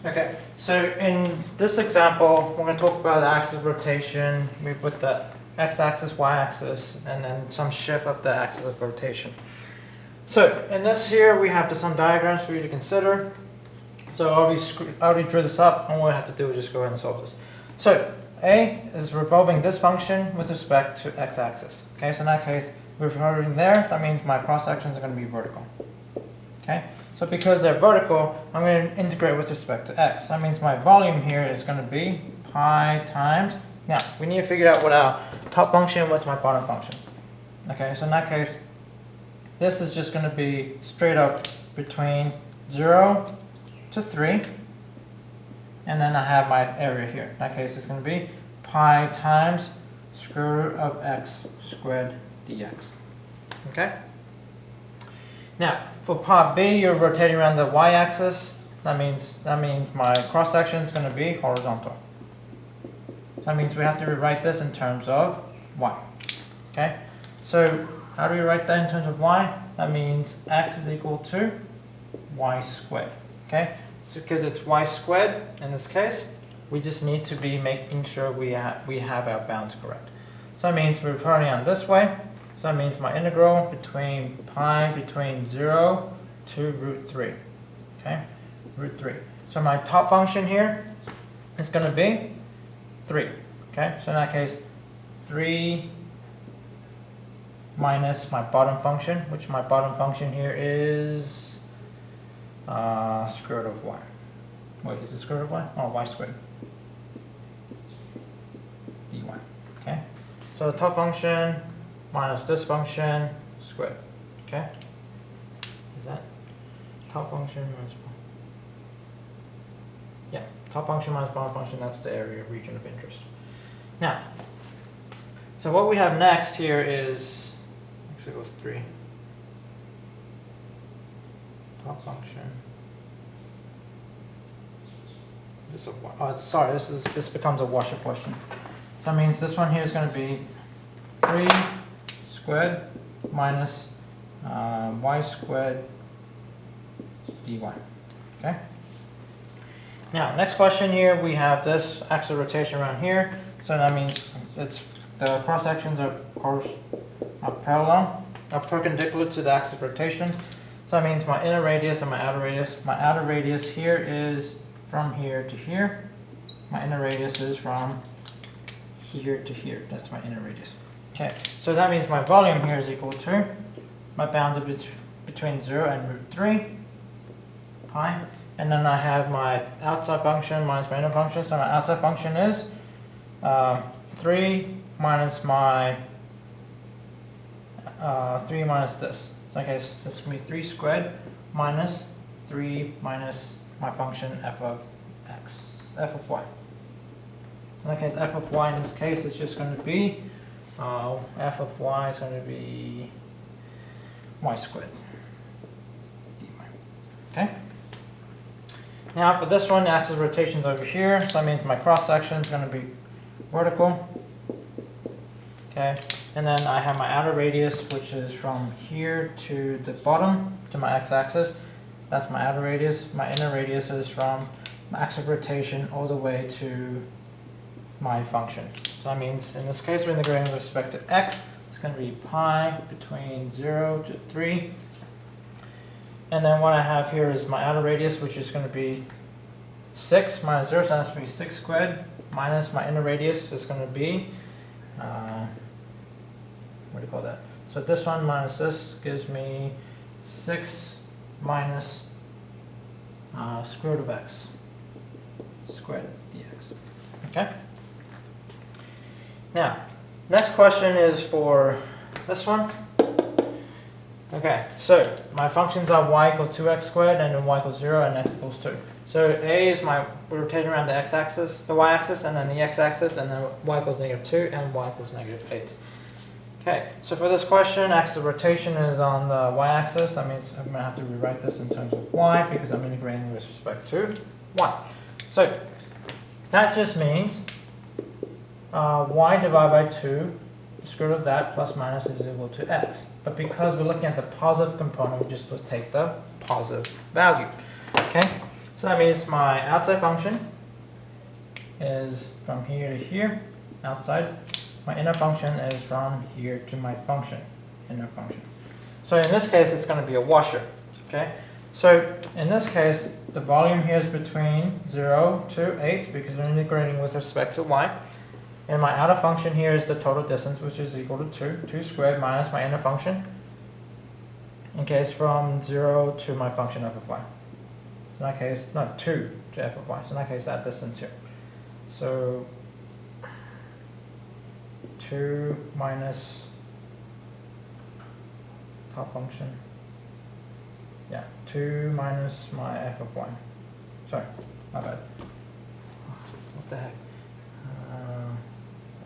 Okay, so in this example, we're going to talk about the axis of rotation. We put the x-axis, y-axis, and then some shift of the axis of rotation. So in this here, we have some diagrams for you to consider. So I already drew this up, and what we have to do is just go ahead and solve this. So A is revolving this function with respect to x-axis. Okay, so in that case, we're revolving there. That means my cross sections are going to be vertical. Okay, so because they're vertical, I'm going to integrate with respect to x. That means my volume here is going to be pi times. Now, we need to figure out what our top function and what's my bottom function. Okay, so in that case, this is just going to be straight up between 0 to 3. And then I have my area here. In that case, it's going to be pi times square root of x squared dx. Okay? Now, for part B, you're rotating around the y-axis. That means my cross section is going to be horizontal. That means we have to rewrite this in terms of y. Okay? So how do we write that in terms of y? That means x is equal to y squared. Okay? So because it's y squared in this case, we just need to be making sure we have our bounds correct. So that means we're returning on this way. So that means my integral between pi between 0 to root 3. Okay, root 3. So my top function here is going to be 3. Okay, so in that case, 3 minus my bottom function, which my bottom function here is square root of y. Wait, is it square root of y? Oh, y squared dy. Okay, so the top function minus this function squared. Okay, is that top function minus yeah, top function minus bottom function? That's the area region of interest. Now, so what we have next here is x equals 3. Top function. Is this a sorry, this becomes a washer question. So that means this one here is going to be 3 squared minus y squared dy. Okay. Now, next question here, we have this axis of rotation around here. So that means it's the cross sections are parallel, are perpendicular to the axis of rotation. So that means my inner radius and my outer radius. My outer radius here is from here to here. My inner radius is from here to here. That's my inner radius. Okay, so that means my volume here is equal to my bounds are between 0 and root 3 pi. And then I have my outside function minus my inner function. So my outside function is 3 minus my 3 minus this. So okay, so this is going to be 3 squared minus 3 minus my function f of x, f of y. So in that case, f of y in this case is just going to be f of y is going to be y squared dy. Okay. Now for this one, the axis of rotation is over here, so that means my cross section is going to be vertical. Okay, and then I have my outer radius, which is from here to the bottom to my x-axis. That's my outer radius. My inner radius is from my axis of rotation all the way to my function. So that means in this case, we're integrating with respect to x. It's going to be pi between 0 to 3. And then what I have here is my outer radius, which is going to be 6 minus 0, so that's going to be 6 squared, minus my inner radius is going to be, what do you call that? So this one minus this gives me 6 minus square root of x squared dx. Okay? Now, next question is for this one. Okay, so my functions are y equals 2x squared, and then y equals 0, and x equals 2. So A is we're rotating around the x-axis, the y-axis, and then the x-axis, and then y equals negative 2, and y equals negative 8. Okay, so for this question, axis of rotation is on the y-axis. That means I'm going to have to rewrite this in terms of y, because I'm integrating with respect to y. So that just means y divided by 2, the square root of that plus minus is equal to x. But because we're looking at the positive component, we just take the positive value. Okay? So that means my outside function is from here to here, outside. My inner function is from here to my function, inner function. So in this case, it's going to be a washer. Okay. So in this case, the volume here is between 0 to 8 because we're integrating with respect to y. And my outer function here is the total distance, which is equal to 2 squared minus my inner function, in case from 0 to my function f of y. In that case, not 2 to f of y. So in that case, that distance here. So 2 minus top function. Yeah, 2 minus my f of y. Sorry, my bad. What the heck?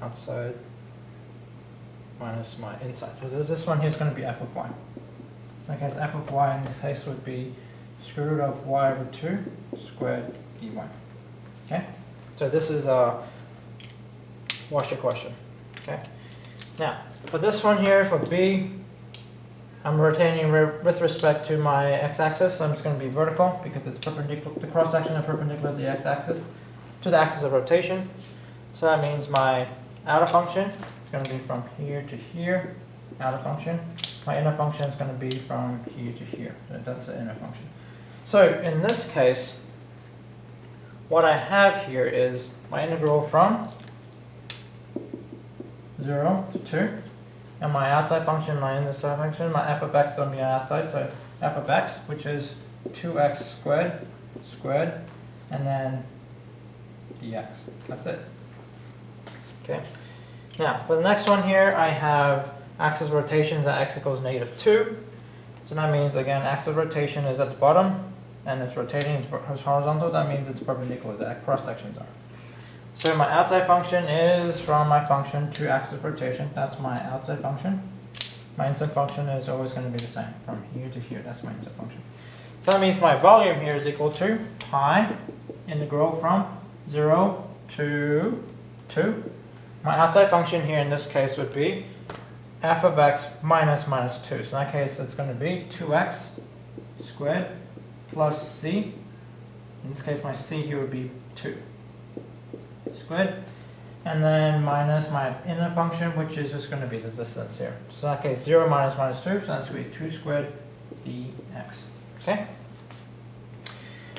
Outside minus my inside. So this one here is going to be f of y. So I guess f of y in this case would be square root of y over 2 squared dy. Okay? So this is a washer question. Okay? Now, for this one here, for b, I'm rotating with respect to my x-axis, so it's going to be vertical because it's perpendicular. The cross-section is perpendicular to the x-axis, to the axis of rotation. So that means my outer function is going to be from here to here, outer function. My inner function is going to be from here to here. That's the inner function. So in this case, what I have here is my integral from 0 to 2. And my outside function, my inside function, my f of x is on the outside. So f of x, which is 2x squared, and then dx. That's it. Okay. Now, for the next one here, I have axis of rotation is at x equals -2. So that means, again, axis of rotation is at the bottom, and it's rotating, it's horizontal. That means it's perpendicular, the cross sections are. So my outside function is from my function to axis of rotation. That's my outside function. My inside function is always going to be the same, from here to here. That's my inside function. So that means my volume here is equal to pi integral from 0 to 2. My outside function here in this case would be f of x minus 2. So in that case, it's going to be 2x squared plus c. In this case, my c here would be 2 squared. And then minus my inner function, which is just going to be the distance here. So in that case, 0 minus 2. So that's going to be 2 squared dx. Okay?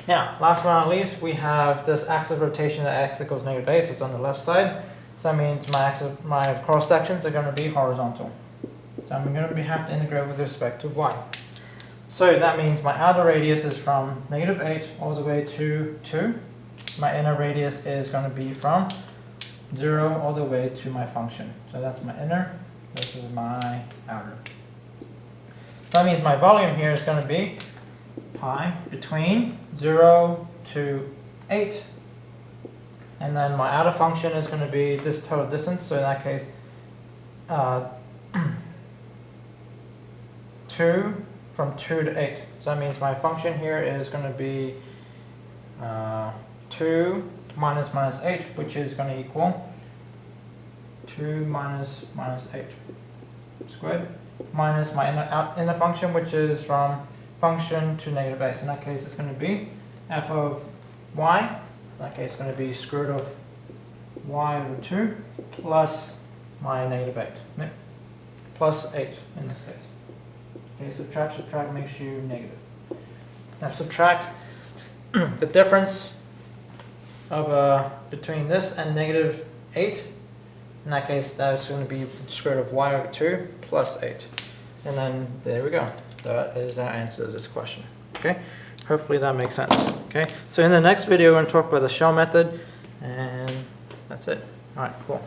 Now, last but not least, we have this axis of rotation at x equals -8. So it's on the left side. So that means my cross sections are going to be horizontal. So I'm going to have to integrate with respect to y. So that means my outer radius is from -8 all the way to 2. My inner radius is going to be from 0 all the way to my function. So that's my inner, this is my outer. So that means my volume here is going to be pi between 0 to 8. And then my outer function is going to be this total distance. So in that case, 2 from 2 to 8. So that means my function here is going to be 2 minus 8, which is going to equal 2 minus 8 squared, minus my inner function, which is from function to -8. So in that case, it's going to be f of y. In that case, it's going to be square root of y over 2 plus my -8, plus 8 in this case. Okay, subtract makes you negative. Now subtract the difference of between this and -8. In that case, that's going to be square root of y over 2 plus 8. And then there we go. That is our answer to this question. Okay, hopefully that makes sense. Okay, so in the next video, we're going to talk about the shell method, and that's it. All right, cool.